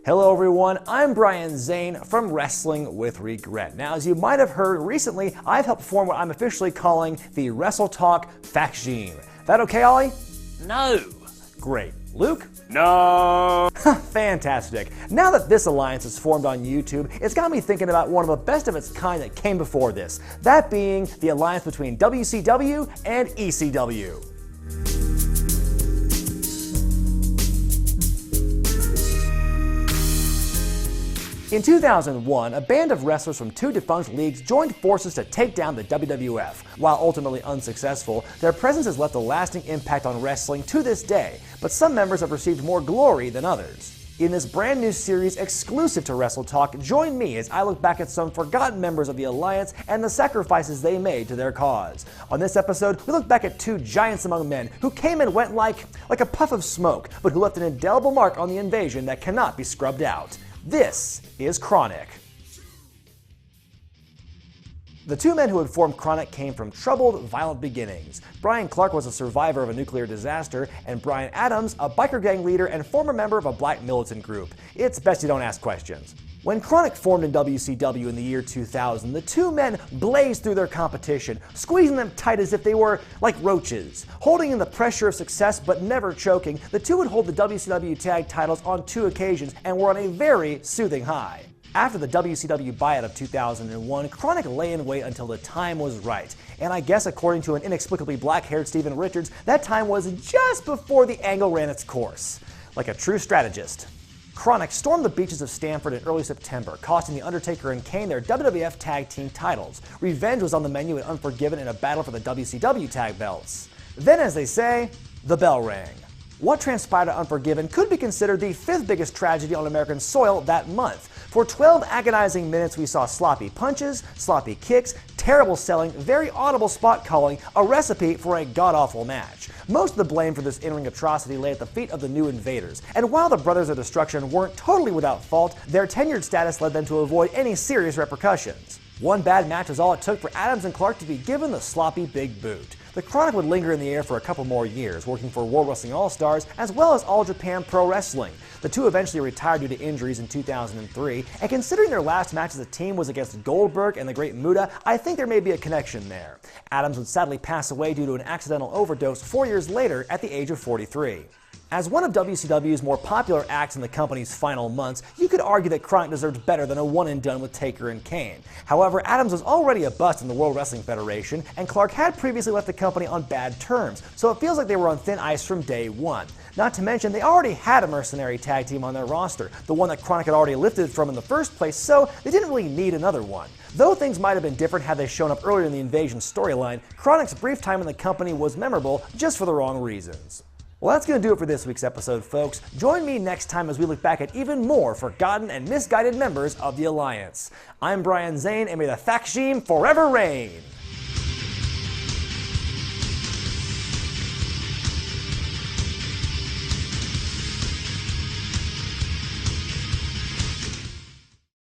Hello everyone, I'm Brian Zane from Wrestling with Regret. Now, as you might have heard recently, I've helped form what I'm officially calling the WrestleTalk faction. That okay, Ollie? No. Great. Luke? No. Fantastic. Now that this alliance is formed on YouTube, it's got me thinking about one of the best of its kind that came before this, that being the alliance between WCW and ECW. In 2001, a band of wrestlers from two defunct leagues joined forces to take down the WWF. While ultimately unsuccessful, their presence has left a lasting impact on wrestling to this day, but some members have received more glory than others. In this brand new series exclusive to WrestleTalk, join me as I look back at some forgotten members of the Alliance and the sacrifices they made to their cause. On this episode, we look back at two giants among men who came and went like a puff of smoke, but who left an indelible mark on the invasion that cannot be scrubbed out. This is Kronik. The two men who had formed Kronik came from troubled, violent beginnings. Brian Clark was a survivor of a nuclear disaster, and Brian Adams, a biker gang leader and former member of a black militant group. It's best you don't ask questions. When Kronik formed in WCW in the year 2000, the two men blazed through their competition, squeezing them tight as if they were like roaches. Holding in the pressure of success but never choking, the two would hold the WCW tag titles on 2 occasions and were on a very soothing high. After the WCW buyout of 2001, Kronik lay in wait until the time was right. And I guess according to an inexplicably black-haired Steven Richards, that time was just before the angle ran its course. Like a true strategist. Kronik stormed the beaches of Stamford in early September, costing The Undertaker and Kane their WWF Tag Team titles. Revenge was on the menu at Unforgiven in a battle for the WCW tag belts. Then, as they say, the bell rang. What transpired at Unforgiven could be considered the 5th biggest tragedy on American soil that month. For 12 agonizing minutes, we saw sloppy punches, sloppy kicks, terrible selling, very audible spot calling, a recipe for a god-awful match. Most of the blame for this in-ring atrocity lay at the feet of the new invaders, and while the Brothers of Destruction weren't totally without fault, their tenured status led them to avoid any serious repercussions. One bad match was all it took for Adams and Clark to be given the sloppy big boot. The Kronik would linger in the air for a couple more years, working for World Wrestling All-Stars as well as All Japan Pro Wrestling. The two eventually retired due to injuries in 2003, and considering their last match as a team was against Goldberg and the Great Muta, I think there may be a connection there. Adams would sadly pass away due to an accidental overdose 4 years later at the age of 43. As one of WCW's more popular acts in the company's final months, you could argue that Kronik deserved better than a one-and-done with Taker and Kane. However, Adams was already a bust in the World Wrestling Federation, and Clark had previously left the company on bad terms, so it feels like they were on thin ice from day one. Not to mention, they already had a mercenary tag team on their roster, the one that Kronik had already lifted from in the first place, so they didn't really need another one. Though things might have been different had they shown up earlier in the Invasion storyline, Kronik's brief time in the company was memorable just for the wrong reasons. Well, that's going to do it for this week's episode, folks. Join me next time as we look back at even more forgotten and misguided members of the Alliance. I'm Brian Zane, and may the faction forever reign!